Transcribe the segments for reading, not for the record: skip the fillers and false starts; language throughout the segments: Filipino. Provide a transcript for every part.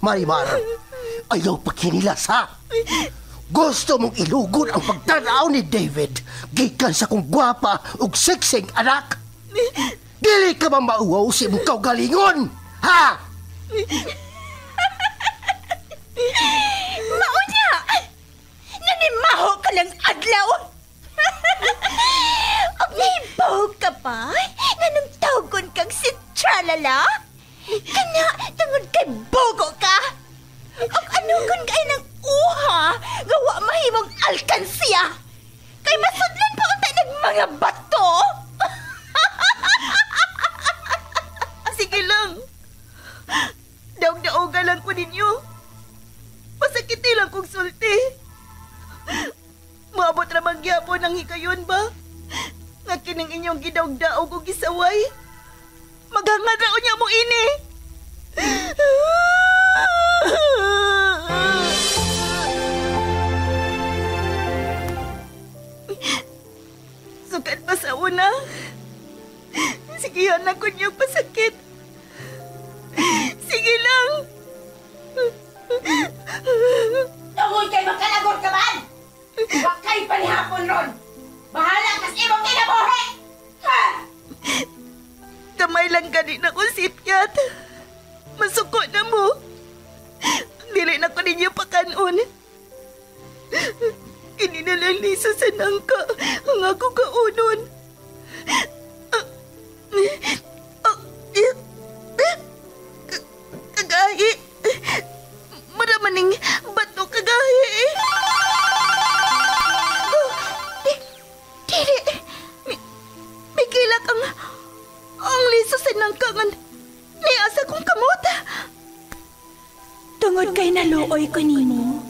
Marimar, ayaw pagkinilas ha. Gusto mong ilugod ang pagtanaw ni David gikan sa kong gwapa ug seksing anak. Dili ka ba mauwaw si mong kaugalingon, ha? Maunya! Nanimaho ka ng adlaw! Og nahibaw ka pa? Nanong tawgon kang si Tralala? Kana, tungod kay bogo ka? Og ano kung kay ng uha, gawa mahimong alkansiya? Kay masudlan pa unta ng mga bato? Sige lang. Daog-daoga lang ko ninyo. Masakiti lang kong sulti. Maabot ramang gyapon ang hikayon ba? Nga kining inyong gidaog-daog o gisaway. Maghangad raon niya mo ini. Sukat pa sa una. Sigihan ako niyong pasakit. Sige lang. Tungod kay makalagor ka man! Huwag kayo palihapon ron! Bahala kas imong kinabuhi! Ha! Kamay lang gani na ko sipyat. Masuko na mo. Dili na ko ninyo pakanon. Kininalang liso sa nangka ang ako kaunon. Kagahi. Maramaning bato kagahi. Dili. May kilak ang liso sa nangkangan ni asa kong kamot. Tungod kay naluoy ko nimo,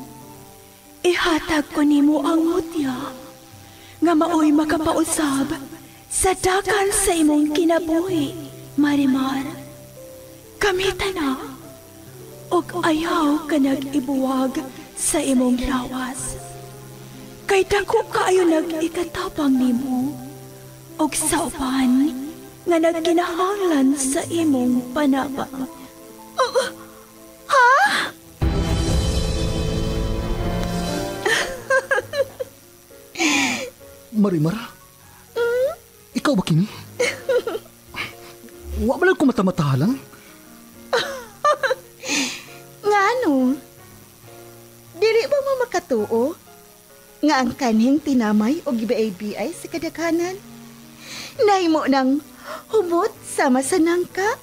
ihatag ko nimo ang mutya nga maoy makapausab sa dakan sa imong kinabuhi, Marimar. Kamita na, og ayaw ka nag-ibuwag sa imong lawas. Kay dako kaayo nag-ikatapang nimo, og sa upan nga nagkinahanglan sa imong panaba. Ha? Marimar? Ikaw ba kini? Wa ba lang ko mata-matahalang? Ngano? Dili ba mo makatuo? Nga ang kanhing tinamay o gibaay-biay sa kadaghanan? Nahimo ng humot sama sa nangka?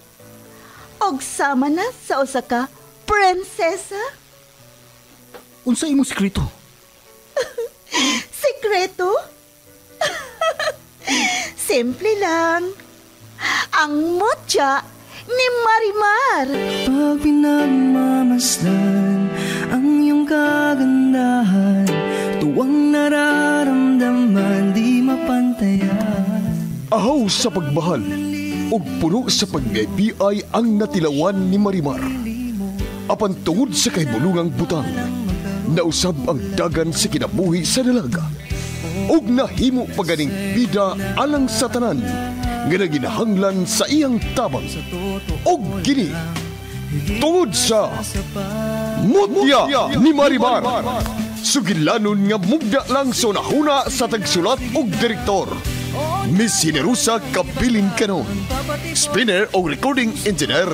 Og sama na sa usa ka prinsesa? Unsa imong sekreto? Sekreto? Simple lang. Ang mutya ni Marimar. Pag pinagmamasdan ang iyong kagandahan, tuwang nararamdaman di mapantayan. Ahaw sa pagmahal ug puno sa pag-ibig ang natilawan ni Marimar. Apan tungod sa kahibulungang butang, nausab ang dagan sa kinabuhi sa dalaga. Ug nahimo paganing bida alang sa tanan nga naginahanglan sa iyang tabang. Og kini tungod sa mutya ni Marimar, sugilanon nga mugda lang sa nahuna sa tagsulat og direktor. Miss Generosa Kabilin Canon. Spinner o recording engineer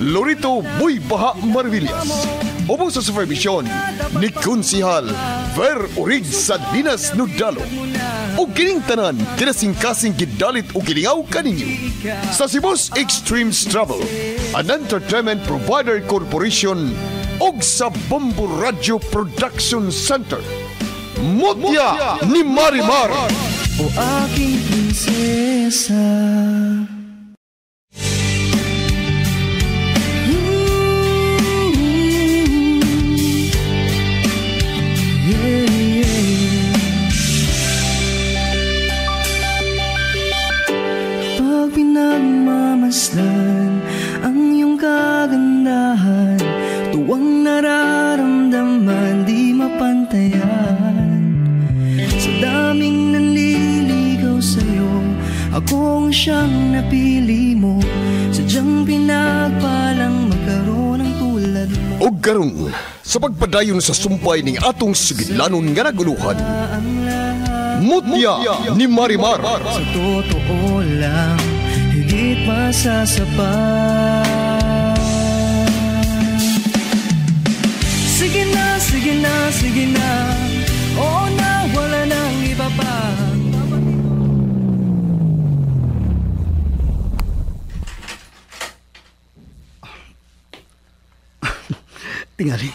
Lorito Boy Baha Marvillas. Opo sa supervision ni Konsihal Ver Urig sa Dinas Nudalo. O kining tanan kinasing-kasing gidalit o gilingaw kaninyo sa Cebu's Extreme Travel, an entertainment provider corporation og sa Bombo Radio Production Center. Mutya ni Marimar. O aking prinsesa. Pag pinagmamasdan ang iyong kagandahan, tuwang nararamdaman di mapantayan. Sa daming nanliligaw sa'yo, akong siyang napili mo. Sadyang pinagpalang magkaroon ng tulad mo. Og karon sa pagpadayon sa sumpay ning atong sugidlanon nga naguluhan. Mutya ni Marimar. Sa totoo lang, higit masasapat. Sige na, sige na, sige na. Oo na, wala nang iba pa. Tingali,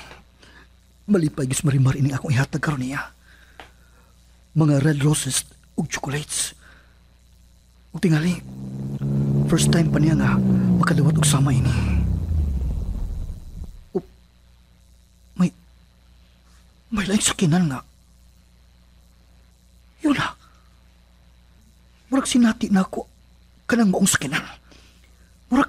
malipay gis Marimar ini akong ihatag karon niya. Mga red roses ug chocolates. Ug tingali, first time pa niya nga makadawat og sama ini. Ug may laing sakinan nga. Yun na. Murag sinati na ako kanang maong sakinan. Murag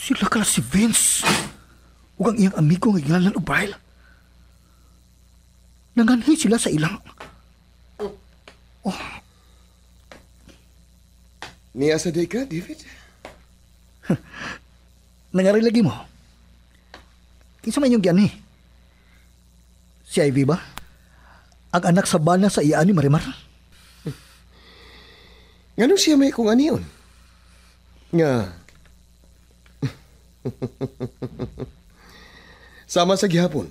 sila kala si Vince ug ang iyang amigo nga gingalan og Brian. Nanganhi sila sa ilang. Niya sa day ka, David? Nangari lagi mo. Kinsa man yung gani? Si Ivy ba? Ang anak sa bana sa iya ni Marimar? Ngano siya may kung aniyon? Nga. Sama sa gihapon.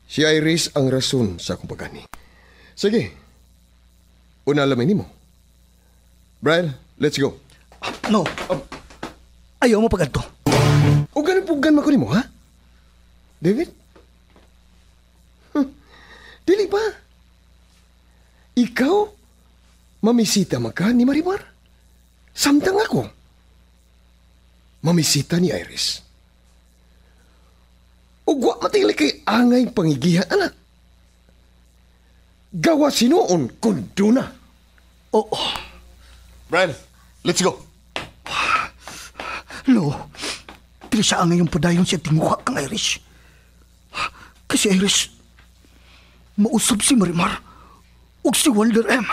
Si Iris ang rason sa akong pagani. Sige. Una lamin nimo. Brian, let's go. No. Ayaw mo pag-adto. O ganun pugan mo ko nimo, ha? David? Dili ba? Ikaw, mamisita maka ni Marimar? Samtang ako. Mamisita ni Iris. Ugwa matili kay angay pangigihan, anak. Gawa sinuon kundo na. Oo. Brian, let's go. No. Dili siya angay yung padayon siya tinguha kang Iris. Kasi Iris, mausap si Marimar ug si Wonder M.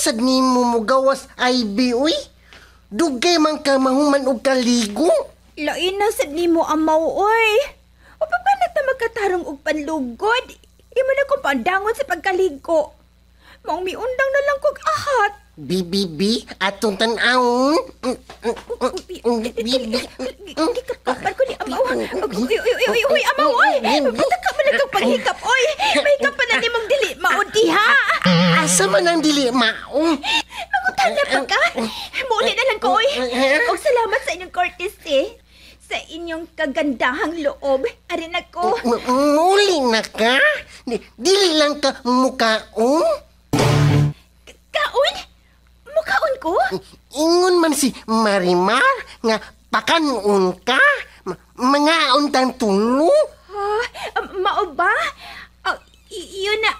Sad ni mo mugawas Ivy, uy. Dugay man ka mahuman og kaligo. Lain na sad nimo amaw, oy. O pa na ta magkatarong og panlugod? Imo na kong pandangon sa pagkaligo. Maong miundang na lang kog ahat. Bibi, atong tan-awon. Bibi. Gikapapar ko ni amaw. Uy, amaw, oy. Bata ka man nagkang paghikap, oy. Mahikap pa na ni mong dili maudi, ha? Asa man ang dili maong? Magutan na pa ka? Muli na lang ko, oy. Og salamat sa inyong courtesy. Sa inyong kagandahang loob. Arin ako. Muli na ka? Dili lang ka mukaon? Kaon? Mukaon ko? Ingon man si Marimar nga pakanon ka. Mga untang tulo. Mao ba? Yun na,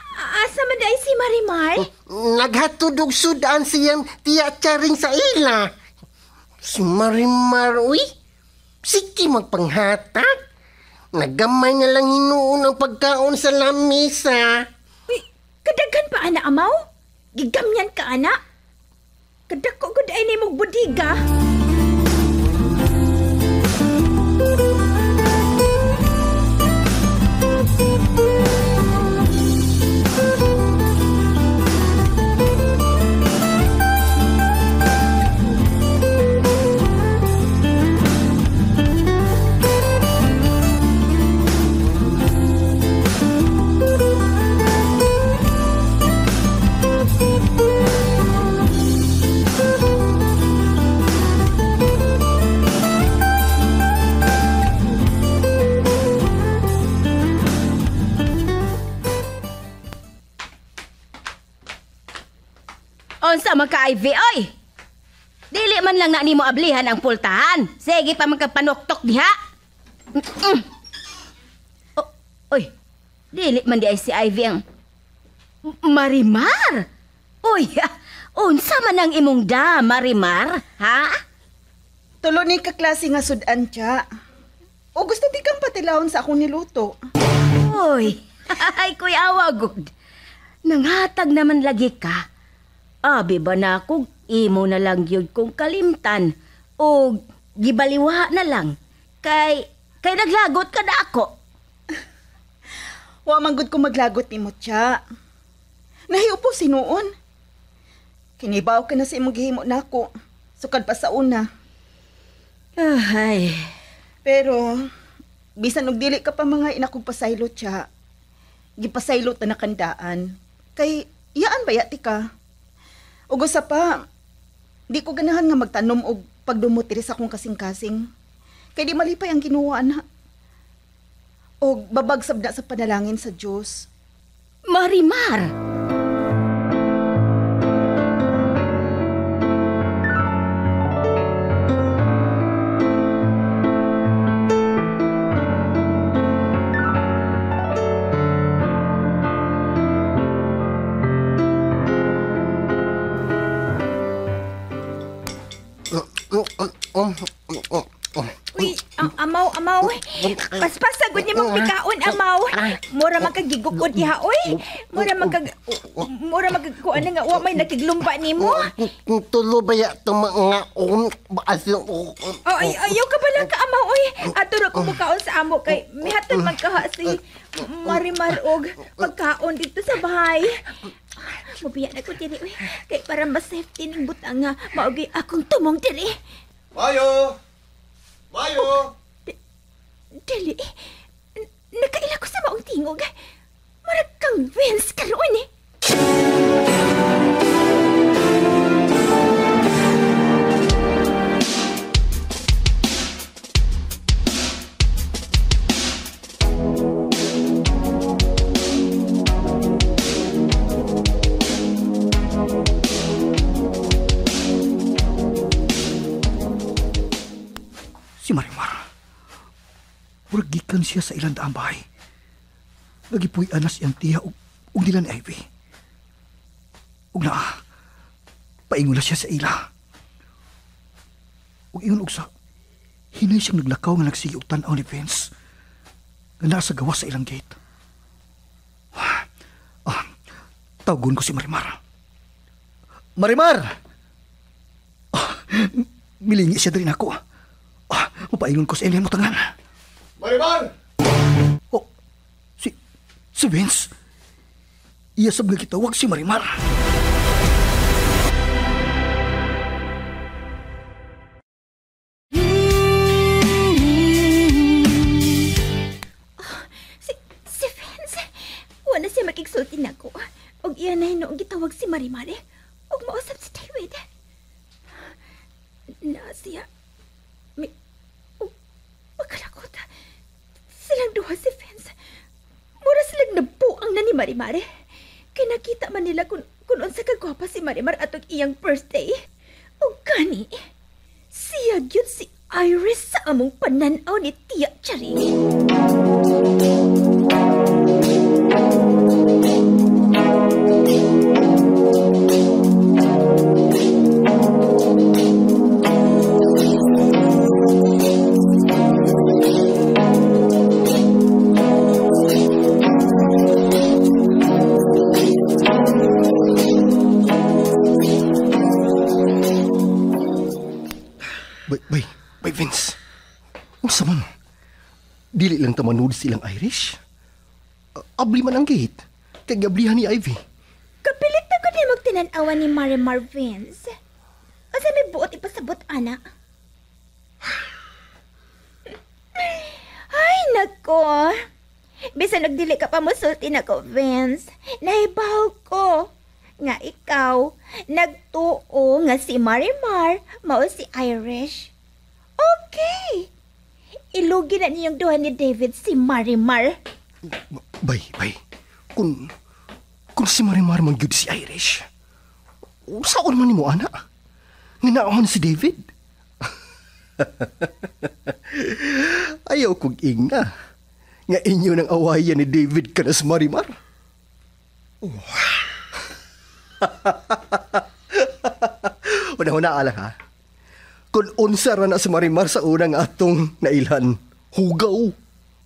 asa man dahil si Marimar? Naghatudog sudan siyang tiyacharing sa ila. Si Marimar, uy. Sige magpanghatag. Nagamay nga lang hinuon ang pagkaon sa lamisa. Uy, kadaghan pa, ana, amaw? Gigamyan ka, ana? Kadako ko dahil ni mong budiga. Unsa man ka, Ivy, oy? Dili man lang na nimo ablihan ang pultahan. Sige pa magkapanoktok diha. Oy, dili man di ay si Ivy ang Marimar. Uy, unsa man ang imong da, Marimar, ha? Tulo ni kaklase nga sudan siya. O gusto di kang patilawon sa akong niluto. Uy, ay kuya awagod. Nanghatag naman lagi ka. Abi ba na kung imo na lang yun kung kalimtan o gibaliwa na lang. Kay naglagot ka na ako. Wa man gud ko maglagot ni mo siya. Nahiupo sinuon. Kinibaw ka na sa imong gihimo nako. Sukad pa sa una. Ay, Pero, bisan og dili ka pa mga inakong pasaylot siya. Gipasaylot na nakandaan. Kay, iyaan ba yati ka? Ug usa pa, di ko ganahan nga magtanom og pagdumot diri sa akong kasing-kasing. Kay di malipay ang ginuwa na. Og babagsab na sa panalangin sa Diyos. Marimar! Uy, amaw. Paspasagod niya mong pikaon, amaw. Mura magkagigukod niya, uy. Mura magkakuan na nga, wa may nakiglumba ni mo. Tulo ba ya mga Ayaw ka pala ka, amaw, uy. Aturo ko mukaon sa amo kay mihatod magkaha si Marimar og pagkaon dito sa bahay. Mabiya na ko diri, uy. Kay para mas safety ning butang nga, maugay akong tumong diri. Mayo! Dili, nakaila ko sa maong tingog. Marag kang Vince karoon eh. Si Marimar. Murag gikan siya sa ilang daang bahay. Nagipuy anas iyang tiya ug nila ni Ivy. Ug naa, paingon na siya sa ila. Ug ingon og sa, hinay siyang naglakaw nga nagsigi og tan-aw ni Vince nga naa sa gawas sa ilang gate. Tawgon ko si Marimar. Marimar! Milingi siya din ako. Mapaingon ko sa inyo mo tangan. Marimar! Oh, si Vince. Iyasab nga kita, wag si Marimar. Si Vince, wala siya makigsulti na ko. Og iyan na hinoong gitawag si Marimar eh. Og mausap si David. Na siya. Makalakot. Silang duha si Vince. Mura silang nabuang na ni Marimar. Kaya nakita man nila kung unsa kagwapa si Marimar atong iyang birthday. O gani, siya yun si Iris sa among pananaw ni Tia Charing. Bay, Vince. Unsa man? Dili lang tamanood silang Irish? Abli man ang gate. Kay gablihan ni Ivy. Kapilit na ko din magtinanawan ni Marimar Vince. Asa may buot ipasabot, ana? Ay, nako. Bisan nagdili ka pa musulti na ko, Vince. Nahibaw ko. Nga ikaw, nagtuo nga si Marimar, mao si Irish. Okay. Ilugi na niyong duha ni David si Marimar. Bay. Kung si Marimar man gyud si Irish, Saan man ni mo, ana? Ninaon si David? Ayaw kong inga. Nga inyo ng awayan ni David kanas Marimar. Una-una alang ha. Kung unsa ra na si Marimar sa unang atong nailhan, hugaw,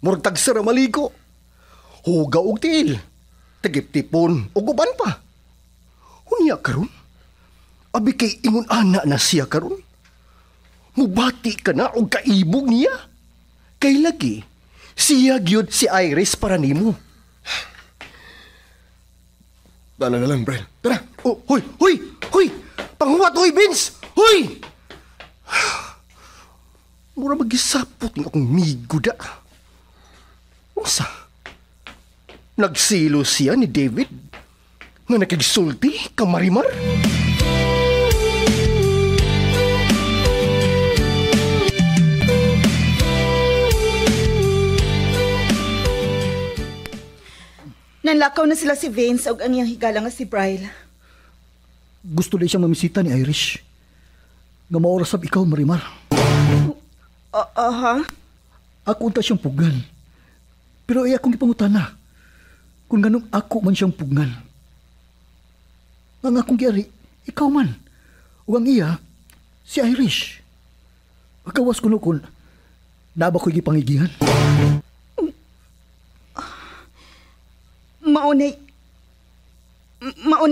murtag sa maligo. Hugaw og tiil, tagip-tipon o guban pa. Unya karon, abi kay ingon ana na siya karon. Mubati ka na og kaibog niya. Kay lagi, siya gyud si Iris para nimo. Tala na lang, Brian. Tara. Oh, hoy! Panghuwat, hoy, Vince! Hoy! Mura magisapot ng akong migo da. Unsa? Nagsilo siya ni David nga nakigsulti ka Marimar? Nanlakaw na sila si Vince ug ang iyang higala nga si Bryle. Gusto din siyang mamisita ni Irish. Nga maorasab ikaw, Marimar. Aha? Ako unta siyang pugan. Pero iya akong ipangutana. Kung ganong ako man siyang pugan. Ang akong giari, ikaw man. O ang iya, si Irish. Pagkawas ko nukon, naba ko'y gipangigihan. Maunay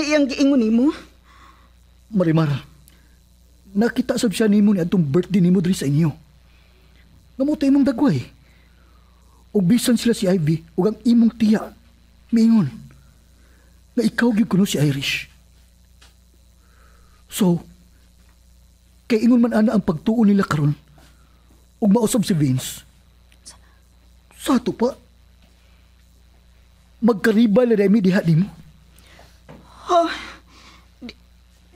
iyang giingon nimo. Marimar, nakita sab siya nimo ni atong birthday nimo diri sa inyo. Namutay imong dagway. O bisan sila si Ivy ug ang imong tiya, miingon na ikaw gyud kuno si Irish. So, kay ingon man ana ang pagtuon nila karon ug mausab si Vince. Sa ato pa, magkaribal na remi diha nimo. Oh,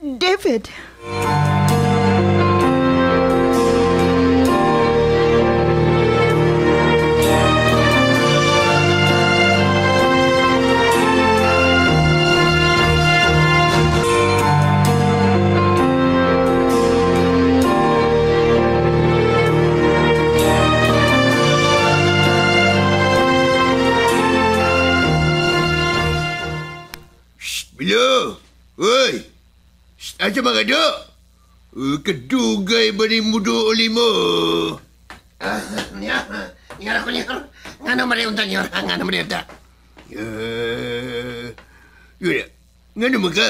David. Bilo! Uy! Asa mga do? Kadugay ba ni mudo uli mo? Nyor. Nga naman rin unta, Nyor. Nga naman rin unta. Yun nga naman ka?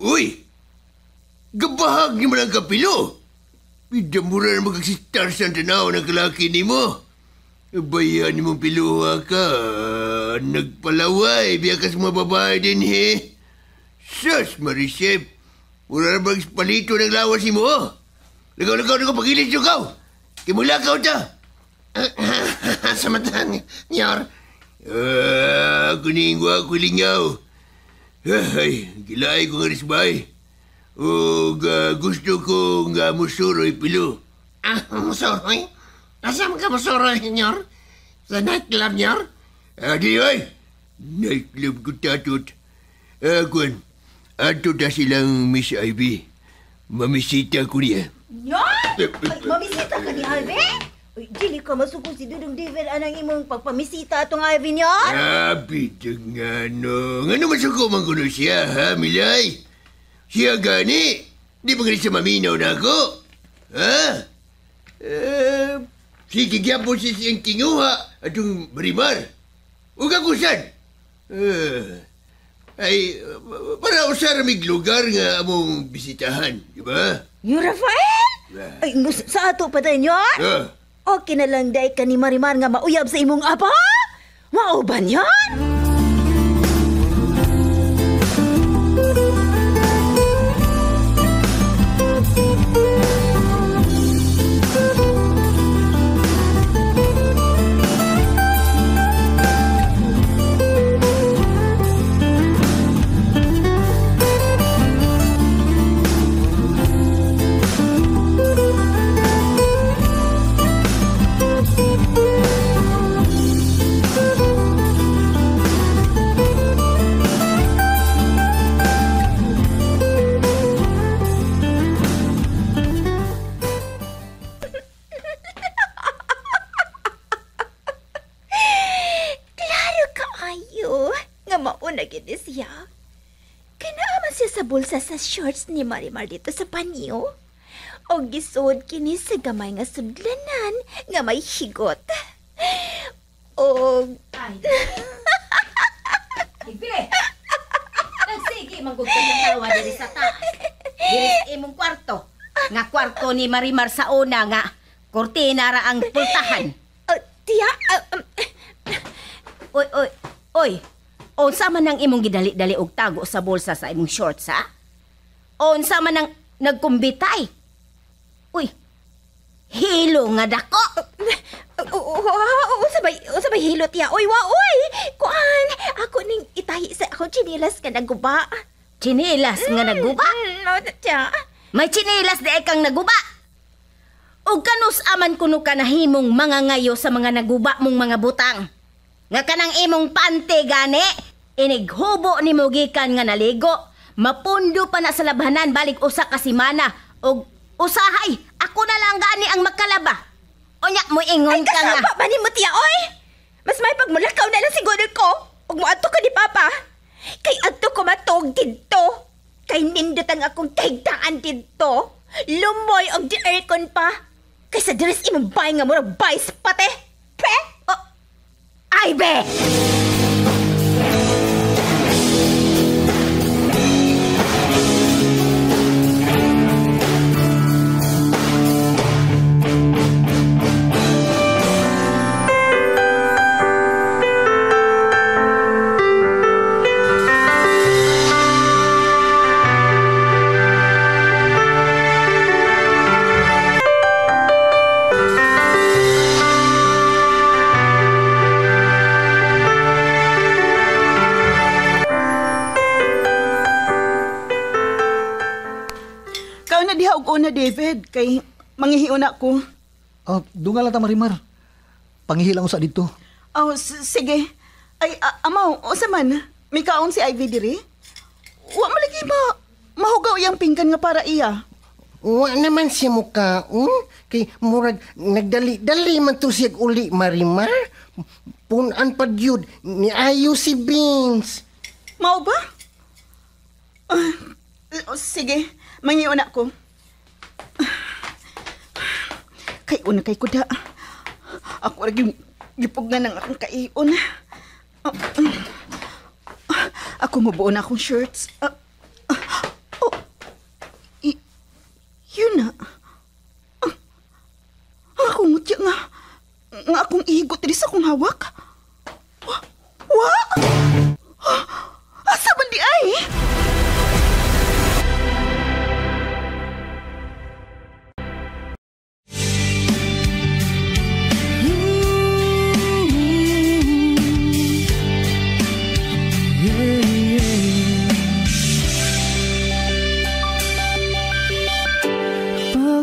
Uy! Gabahag ni mo lang kapilo. Pidamura na magkagsistar sa tanaw ng kalaki ni mo. Bayan ni mong piluha ka. Nagpalaway. Biya ka sa mga babae din, he. Sus, Marisep. Mura na bang palito ng lawas ni mo, oh. Lagaw, pagilis yung kaw. Kimula ka ta. Samantang, Nyor. Kuningwa, kulingaw. Ay, gilay ko nga risbay. O gusto ko nga musuroy pilo. Musuroy? Asam ka musuroy, Nyor? Sa nightclub, Nyor? Di ay. Nightclub ko tatot. Kwan, ato na silang Miss Ivy. Mamisita ko niya. Nyor? Mamisita ka ni Ivy? Uy, dili ka masukong si Dudong David anang imong pagpamisita atong Ivy, Nyor? Bitag nga no. Nga naman suko man kuno siya, ha, Milay? Siya gani. Di ba ganit siya maminaw na ako? Ha? Sige gyapon siya siyang tinguha atong Marimar. Huwag ako saan. Ay, para usara mig lugar nga among bisitahan, di ba? Yung Rafael? Ay, sa ato pa tayo, Nyor? Okay na lang day ka ni Marimar nga mauyab sa imong apa? Mao ba yan? siya sa bulsa sa shorts ni Marimar dito sa panyo. O gisod kini sa gamay nga sudlanan nga may higot. O... Ibe! Nagsige manggugtod ng tawa diri sa taas. Diri sa imong kwarto. Nga kwarto ni Marimar sa una nga kortina ra ang pultahan. Tiya, Oy. Unsa man ang imong gidali-dali og tago sa bulsa sa imong shorts, ha? Unsa man ang nagkumbitay? Uy. Hilo nga dako. Usabay hilot ya. Oy, waoy. Kuan, ako ning itahi sa akong chinilas nga naguba. Chinilas nga naguba? No, tiya. May chinilas di kang naguba. O kanus aman kuno ka nahimong mga ngayo sa mga naguba mong mga butang. Nga kanang imong pante gani, inighubo ni mo gikan nga naligo, mapundo pa na sa labhanan balik usa ka semana og usahay, ako na lang gani ang makalaba. Unya mo ingon ka nga. Ay, kasama ni mo tiya, oy! Mas may pagmulakaw na lang siguro ko, ug moadto ka ni Papa. Kay adto ko matog didto. Kay nindot ang akong kaigtaan didto. Lumoy og di aircon pa. Kay sa dress imong bay nga murag vice pate. Pe! Ay, be! Una, David, kay manghihiuna ko. Dunga lang ta, Marimar. Pangihilang ko sa dito. Sige. Ay, amaw, o saman, may kaon si Ivy diri? Wa malagi ba mahugaw iyang pinggan nga para iya? Wa naman siya mukha, kay murag nagdali-dali man to siya uli, Marimar. Punan pa yun, ni ayo si Beans. Mao ba? Sige, manghihiuna ko. Kay una kay kuda. Ako lagi gipugnan ng akong kaion. Ako mabuo na akong shirts. Yun na. Ako mutya nga akong ihigot diri sa akong hawak. Wa? Asa man di ay?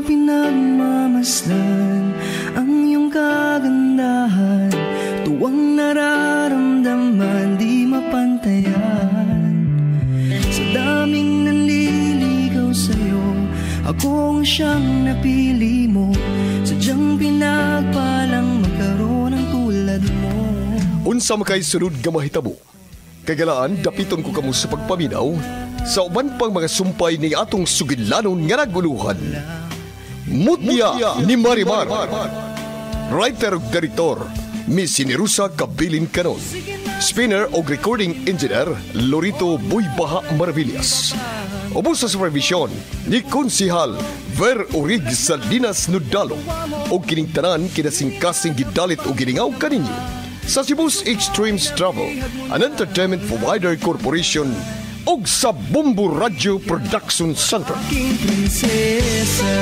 Pinagmamasdan ang iyong kagandahan, tuwang nararamdaman di mapantayan. Sa daming nanliligaw sa'yo, akong siyang napili mo. Sadyang pinagpalang magkaroon ng tulad mo. Unsa makay sunod nga mahitabo? Kagalaan, dapiton ko kamo sa pagpaminaw sa uban pang mga sumpay ni atong sugilanon nga naguluhan. Mutya ni Marimar. Writer ug director Miss Sinerusa Kabilin Canon. Spinner o recording engineer Lorito Buybaha Maravillas. Ubos sa supervision ni Konsihal Ver Urig Salinas Nudalo o kining tanan kinasingkasing gidalit o giningaw kaninyo sa Cebu's Extremes Travel, an entertainment provider corporation og sa Bombo Radio Production Center. King Prinsesa.